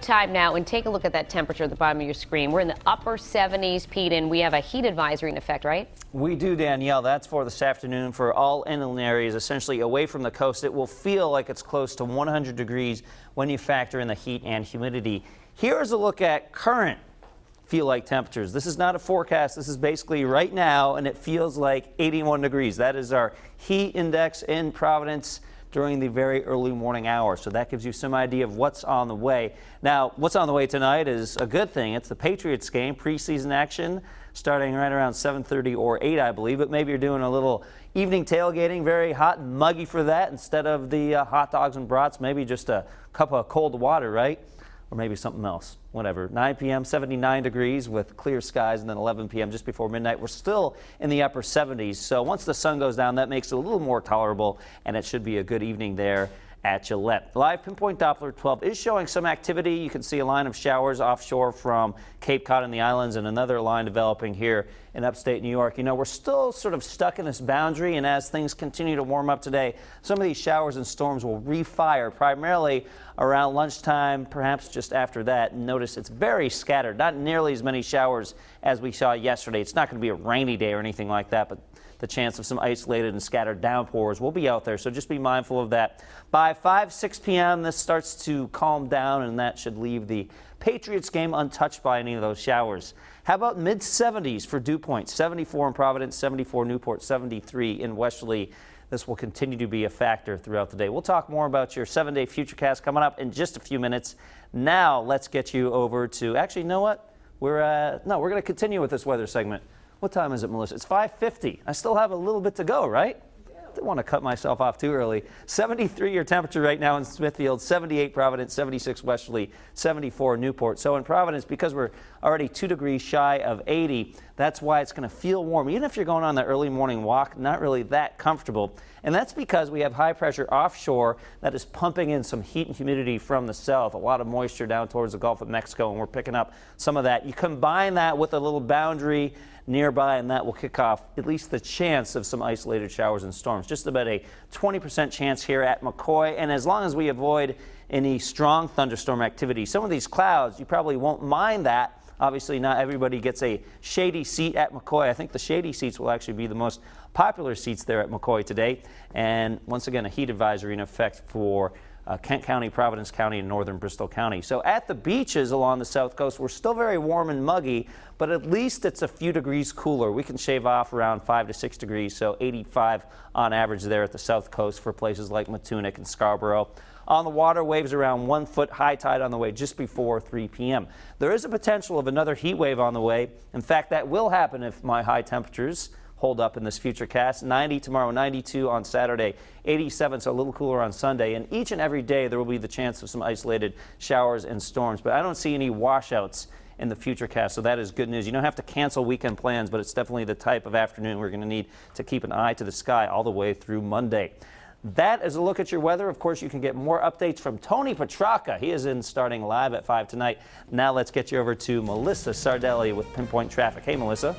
Time now and take a look at that temperature at the bottom of your screen. We're in the upper 70s, Pete, and we have a heat advisory in effect, right? We do, Danielle. That's for this afternoon for all inland areas, essentially away from the coast. It will feel like it's close to 100 degrees when you factor in the heat and humidity. Here's a look at current feel-like temperatures. This is not a forecast. This is basically right now, and it feels like 81 degrees. That is our heat index in Providence during the very early morning hours. So that gives you some idea of what's on the way. Now, what's on the way tonight is a good thing. It's the Patriots game, preseason action, starting right around 7:30 or 8, I believe. But maybe you're doing a little evening tailgating, very hot and muggy for that. Instead of the hot dogs and brats, maybe just a cup of cold water, right? Or maybe something else, whatever. 9 p.m., 79 degrees with clear skies, and then 11 p.m. just before midnight. We're still in the upper 70s, so once the sun goes down, that makes it a little more tolerable, and it should be a good evening there at Gillette. Live Pinpoint Doppler 12 is showing some activity. You can see a line of showers offshore from Cape Cod and the islands, and another line developing here in upstate New York. You know, we're still sort of stuck in this boundary, and as things continue to warm up today, some of these showers and storms will refire primarily around lunchtime, perhaps just after that. Notice it's very scattered, not nearly as many showers as we saw yesterday. It's not going to be a rainy day or anything like that, but the chance of some isolated and scattered downpours will be out there, so just be mindful of that. By 5, 6 p.m., this starts to calm down, and that should leave the Patriots game untouched by any of those showers. How about mid-70s for dew point? 74 in Providence, 74 Newport, 73 in Westerly. This will continue to be a factor throughout the day. We'll talk more about your 7-day Futurecast coming up in just a few minutes. Now, let's get you over to, actually, you know what? We're going to continue with this weather segment. What time is it, Melissa? It's 5:50. I still have a little bit to go, right? Didn't want to cut myself off too early. 73 your temperature right now in Smithfield, 78 Providence, 76 Westerly, 74 Newport. So in Providence, because we're already 2 degrees shy of 80, that's why it's going to feel warm. Even if you're going on the early morning walk, not really that comfortable. And that's because we have high pressure offshore that is pumping in some heat and humidity from the south, a lot of moisture down towards the Gulf of Mexico, and we're picking up some of that. You combine that with a little boundary nearby, and that will kick off at least the chance of some isolated showers and storms. Just about a 20% chance here at McCoy, and as long as we avoid any strong thunderstorm activity, some of these clouds, you probably won't mind that. Obviously, not everybody gets a shady seat at McCoy. I think the shady seats will actually be the most popular seats there at McCoy today. And once again, a heat advisory in effect for Kent County, Providence County, and northern Bristol County. So at the beaches along the south coast, we're still very warm and muggy, but at least it's a few degrees cooler. We can shave off around 5 to 6 degrees, so 85 on average there at the south coast for places like Matunic and Scarborough. On the water, waves around 1 foot, high tide on the way just before 3 p.m. There is a potential of another heat wave on the way. In fact, that will happen if my high temperatures hold up in this Futurecast. 90 tomorrow, 92 on Saturday, 87, so a little cooler on Sunday. And each and every day there will be the chance of some isolated showers and storms. But I don't see any washouts in the Futurecast, so that is good news. You don't have to cancel weekend plans, but it's definitely the type of afternoon we're going to need to keep an eye to the sky all the way through Monday. That is a look at your weather. Of course, you can get more updates from Tony Petracca. He is in starting live at 5 tonight. Now let's get you over to Melissa Sardelli with Pinpoint Traffic. Hey, Melissa.